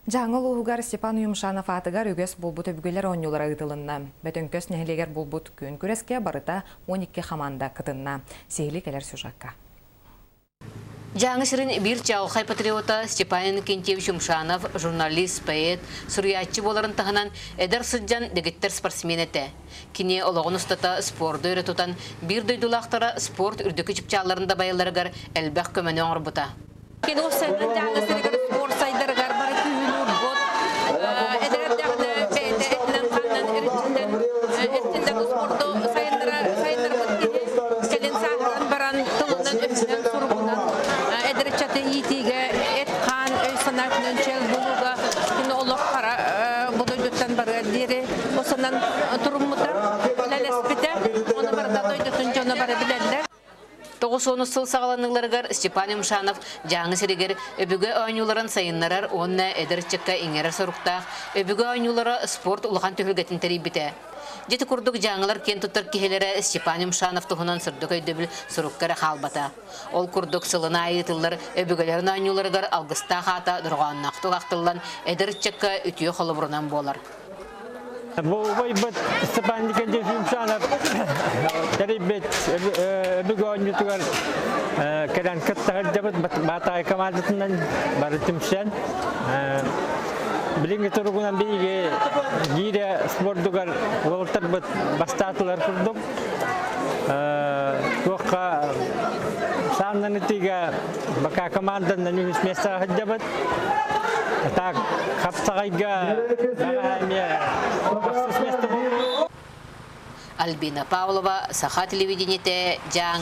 Жаңыл уğugar Степан Юмшанов атыгар үгес булбут өбүгелер оңюлара ытылынна. Бөтөнкөс нехилегер булбут күн күреске барыта 12 хаманда кытынна. Сейли келер сюжакка. Жаңы шырын бир чауқай патриота Степан Кентьевич Юмшанов, журналист, поэт, суриятчы боларын тағынан эдер сыджан дегеттер спортсмен еті. Кіне олығын ұстата спорды өретутан бир дөйдулақтара спорт үрдікі чіпчаларында байыларығар әлбәқ көмені оңыр бұта. Кен осыны жаңы сырығыр спорт сайдырығар бары күйін ұрғыт. Эдердерді бәйді әтінен қанын әртінден спорты сайындырғыт келен сағыран баран тұлынан өтінен сұрғынан эдерчаты итиге эт қан өйсанатынан чел бұлуға күні олық қара бұды өттен бары дері осынан тұрымыдар ләлеспеті оны барда дойдытын жоны бары білелдер. 9 сыл сағаланыңларығар Степан Юмшанов жаңы серегер өбігі ойнуларын сайынларар онына әдірчекка еңерер сұрықтақ, өбігі ойнулары спорт ұлған төхілгетін тәрейбіті. Жеті күрдік жаңылар кен тұттыр кехелері Степан Юмшанов тұғынан сұрдық өйдөбіл сұрыққары қалбата. Ол күрдік сылына айытылар өбігілерін ойнуларығар алғыста қата дұрғаннақтық ақтылан әдірчекка үтіе қолы бұрынан болар. Бұл бәйбіт Степан Кентьевич Юмшанов тәрейбет өбігі ойнутығар кәрән кіттағыр жабыт батай командасынан бары түмшен. Біліңгі тұрғынан бейге гейре спорттығар олықтар бұт бастатылар күрдік. Тоққа саңнан үтіге бақа команданын үміс местағы жабыт. Так, қапсағайға Альбина Павлова, Саха телевидениете, Жаң.